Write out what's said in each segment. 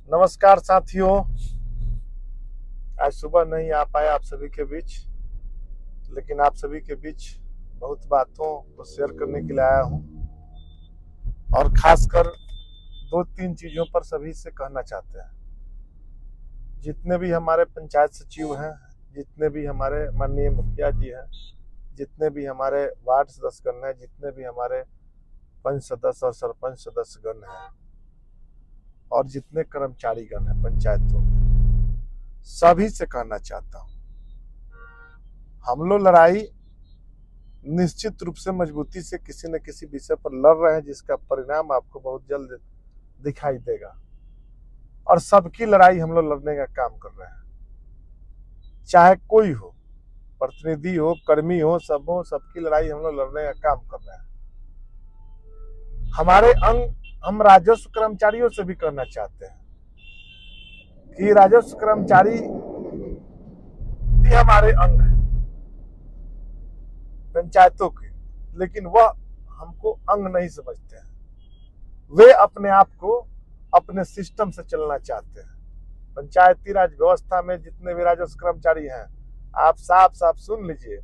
नमस्कार साथियों। आज सुबह नहीं आ पाए आप सभी के बीच, लेकिन आप सभी के बीच बहुत बातों को शेयर करने के लिए आया हूं और खासकर दो तीन चीजों पर सभी से कहना चाहते हैं। जितने भी हमारे पंचायत सचिव हैं, जितने भी हमारे माननीय मुखिया जी हैं, जितने भी हमारे वार्ड सदस्यगण हैं, जितने भी हमारे पंच सदस्य और सरपंच सदस्यगण हैं और जितने कर्मचारीगण हैं पंचायतों में, सभी से कहना चाहता हूं, हम लोग लड़ाई निश्चित रूप से मजबूती से किसी न किसी विषय पर लड़ रहे हैं, जिसका परिणाम आपको बहुत जल्द दिखाई देगा। और सबकी लड़ाई हम लोग लड़ने का काम कर रहे हैं, चाहे कोई हो, प्रतिनिधि हो, कर्मी हो, सब हो, सबकी लड़ाई हम लोग लड़ने का काम कर रहे हैं। हमारे अंग हम राजस्व कर्मचारियों से भी कहना चाहते हैं कि राजस्व कर्मचारी भी हमारे अंग हैं पंचायतों के, लेकिन वह हमको अंग नहीं समझते हैं। वे अपने आप को अपने सिस्टम से चलना चाहते हैं। पंचायती राज व्यवस्था में जितने भी राजस्व कर्मचारी हैं, आप साफ साफ सुन लीजिए,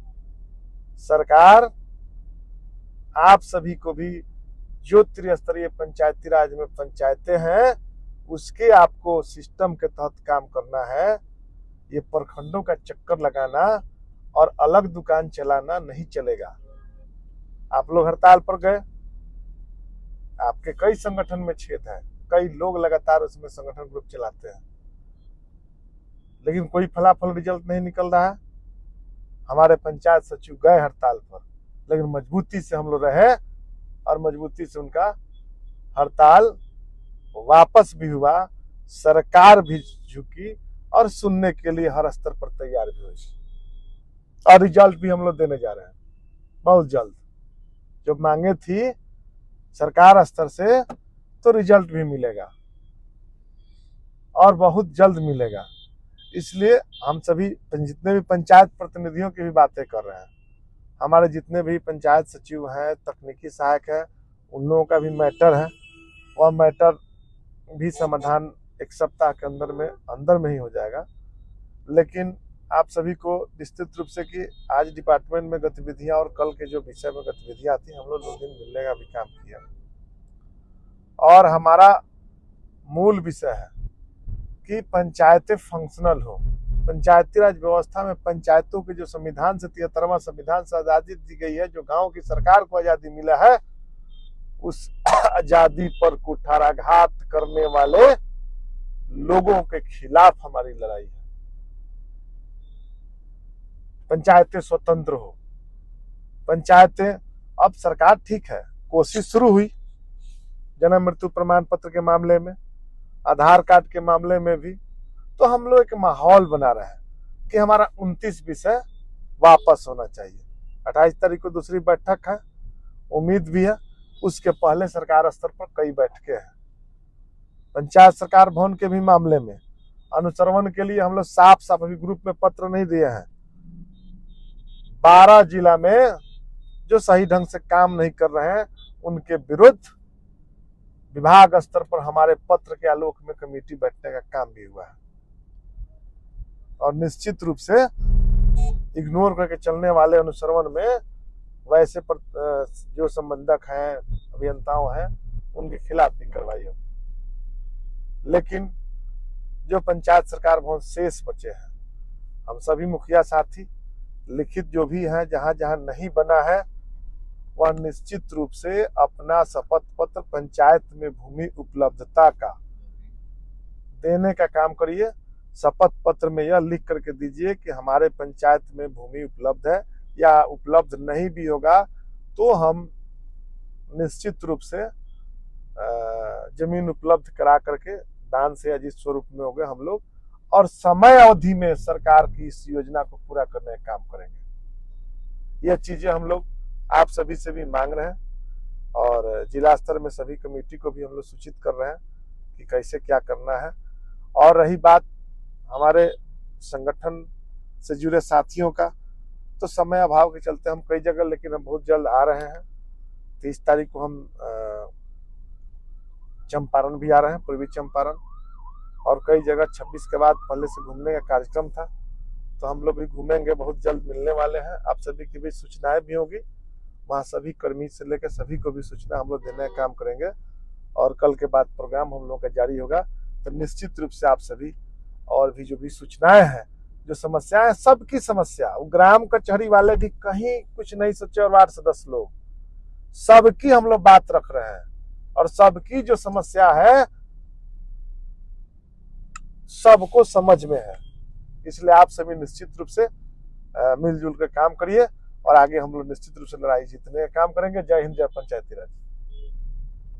सरकार आप सभी को भी जो त्रिस्तरीय पंचायती राज में पंचायतें हैं, उसके आपको सिस्टम के तहत काम करना है। ये प्रखंडों का चक्कर लगाना और अलग दुकान चलाना नहीं चलेगा। आप लोग हड़ताल पर गए, आपके कई संगठन में छेद है, कई लोग लगातार उसमें संगठन ग्रुप चलाते हैं, लेकिन कोई फलाफल रिजल्ट नहीं निकल रहा है। हमारे पंचायत सचिव गए हड़ताल पर, लेकिन मजबूती से हम लोग रहे और मजबूती से उनका हड़ताल वापस भी हुआ। सरकार भी झुकी और सुनने के लिए हर स्तर पर तैयार भी हुई, और रिजल्ट भी हम लोग देने जा रहे हैं बहुत जल्द। जो मांगे थी सरकार स्तर से, तो रिजल्ट भी मिलेगा और बहुत जल्द मिलेगा। इसलिए हम सभी जितने भी पंचायत प्रतिनिधियों की भी बातें कर रहे हैं, हमारे जितने भी पंचायत सचिव हैं, तकनीकी सहायक हैं, उन लोगों का भी मैटर है। वह मैटर भी समाधान एक सप्ताह के अंदर में ही हो जाएगा। लेकिन आप सभी को निश्चित रूप से कि आज डिपार्टमेंट में गतिविधियां और कल के जो विषय में गतिविधियां थी, हम लोग 2 दिन मिलने का भी काम किया। और हमारा मूल विषय है कि पंचायतें फंक्शनल हो। पंचायती राज व्यवस्था में पंचायतों के जो संविधान से 73वां संविधान से आजादी दी गई है, जो गांव की सरकार को आजादी मिला है, उस आजादी पर कुठाराघात करने वाले लोगों के खिलाफ हमारी लड़ाई है। पंचायतें स्वतंत्र हो। पंचायतें, अब सरकार ठीक है, कोशिश शुरू हुई जन्म मृत्यु प्रमाण पत्र के मामले में, आधार कार्ड के मामले में भी, तो हम लोग एक माहौल बना रहे हैं कि हमारा 29 विषय वापस होना चाहिए। 28 तारीख को दूसरी बैठक है, उम्मीद भी है। उसके पहले सरकार स्तर पर कई बैठकें हैं। पंचायत सरकार भवन के भी मामले में अनुश्रवण के लिए हम लोग साफ साफ अभी ग्रुप में पत्र नहीं दिए हैं। 12 जिला में जो सही ढंग से काम नहीं कर रहे हैं, उनके विरुद्ध विभाग स्तर पर हमारे पत्र के आलोक में कमेटी बैठने का काम भी हुआ है। और निश्चित रूप से इग्नोर करके चलने वाले अनुश्रवण में वैसे पर जो संबंधक हैं, अभियंताओं हैं, उनके खिलाफ भी कार्रवाई होगी। लेकिन जो पंचायत सरकार भवन शेष बचे हैं, हम सभी मुखिया साथी लिखित जो भी हैं, जहां जहां नहीं बना है, वह निश्चित रूप से अपना शपथ पत्र पंचायत में भूमि उपलब्धता का देने का काम करिए। शपथ पत्र में यह लिख करके दीजिए कि हमारे पंचायत में भूमि उपलब्ध है, या उपलब्ध नहीं भी होगा तो हम निश्चित रूप से जमीन उपलब्ध करा करके दान से या जिस स्वरूप में होगा हम लोग, और समय अवधि में सरकार की इस योजना को पूरा करने का काम करेंगे। यह चीजें हम लोग आप सभी से भी मांग रहे हैं, और जिला स्तर में सभी कमेटी को भी हम लोग सूचित कर रहे हैं कि कैसे क्या करना है। और रही बात हमारे संगठन से जुड़े साथियों का, तो समय अभाव के चलते हम कई जगह, लेकिन हम बहुत जल्द आ रहे हैं। 30 तारीख को हम चंपारण भी आ रहे हैं, पूर्वी चंपारण, और कई जगह 26 के बाद पहले से घूमने का कार्यक्रम था, तो हम लोग भी घूमेंगे, बहुत जल्द मिलने वाले हैं। आप सभी की भी सूचनाएं भी होगी, वहाँ सभी कर्मी से लेकर सभी को भी सूचना हम लोग देने का काम करेंगे। और कल के बाद प्रोग्राम हम लोग का जारी होगा, तो निश्चित रूप से आप सभी और भी जो भी सूचनाएं हैं, जो समस्याएं, सबकी समस्या, ग्राम कचहरी वाले भी कहीं कुछ नहीं सोचे और वार्ड सदस्य लोग, सबकी हम लोग बात रख रहे हैं और सबकी जो समस्या है सबको समझ में है। इसलिए आप सभी निश्चित रूप से मिलजुल कर काम करिए और आगे हम लोग निश्चित रूप से लड़ाई जीतने का काम करेंगे। जय हिंद, जय पंचायती राज।